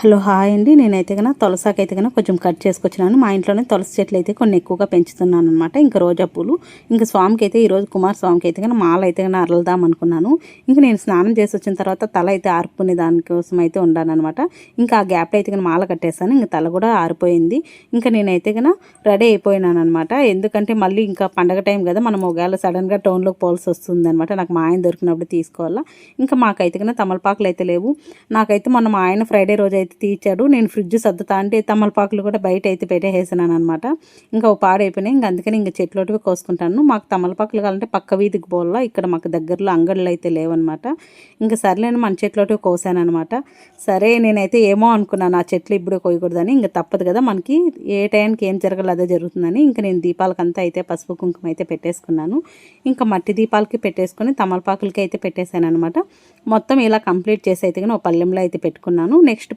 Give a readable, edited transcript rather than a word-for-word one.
Hello hi అండి. నేనైతే కన్నా తులసాకైతే కన్నా కొంచెం కట్ చేసుకొచ్చినాను. మా ఇంట్లోనే తులసి చెట్లు అయితే కొన్ని ఎక్కువగా పెంచుతున్నాను అనమాట. ఇంకా రోజా పూలు ఇంకా స్వామికి అయితే ఈరోజు కుమార స్వామికి అయితే కన్నా మాల అయితే కన్నా అరలదాం అనుకున్నాను. ఇంకా నేను స్నానం చేసి వచ్చిన తర్వాత తల అయితే ఆరుకునే దానికోసం అయితే ఉన్నానమాట. ఇంకా ఆ గ్యాప్లో అయితే కన్నా మాల కట్టేస్తాను. ఇంకా తల కూడా ఆరిపోయింది. ఇంకా నేనైతే కన్నా రెడీ అయిపోయినాను అనమాట. ఎందుకంటే మళ్ళీ ఇంకా పండగ టైం కదా, మనం ఒకవేళ సడన్గా టౌన్లోకి పోవాల్సి వస్తుంది అనమాట. నాకు మా ఆయన దొరికినప్పుడు తీసుకోవాలా. ఇంకా మాకైతే కన్నా తమలపాకులు అయితే లేవు. నాకైతే మొన్న మా ఆయన ఫ్రైడే రోజు అయితే తీర్చాడు. నేను ఫ్రిడ్జ్ సర్దుతా అంటే తమలపాకులు కూడా బయట అయితే పెట్టేసేసినాను అనమాట. ఇంకా ఒక పాడైపోయినాయి. ఇంకా అందుకని ఇంకా చెట్లోటివి కోసుకుంటాను. మాకు తమలపాకులు కావాలంటే పక్క వీధికి పోవాలా. ఇక్కడ మాకు దగ్గరలో అంగళ్ళు అయితే లేవన్నమాట. ఇంకా సర్లేని మన చెట్లోటివి కోసాను అనమాట. సరే నేనైతే ఏమో అనుకున్నాను ఆ చెట్లు ఇప్పుడు కోయకూడదని. ఇంకా తప్పదు కదా, మనకి ఏ టైంకి ఏం జరగాలి అదే జరుగుతుందని ఇంకా నేను దీపాలకంతా అయితే పసుపు కుంకుమ అయితే పెట్టేసుకున్నాను. ఇంకా మట్టి దీపాలకి పెట్టేసుకొని తమలపాకులకి అయితే పెట్టేశాను అనమాట. మొత్తం ఇలా కంప్లీట్ చేసి అయితే కానీ ఒక పళ్ళెంలో అయితే పెట్టుకున్నాను. నెక్స్ట్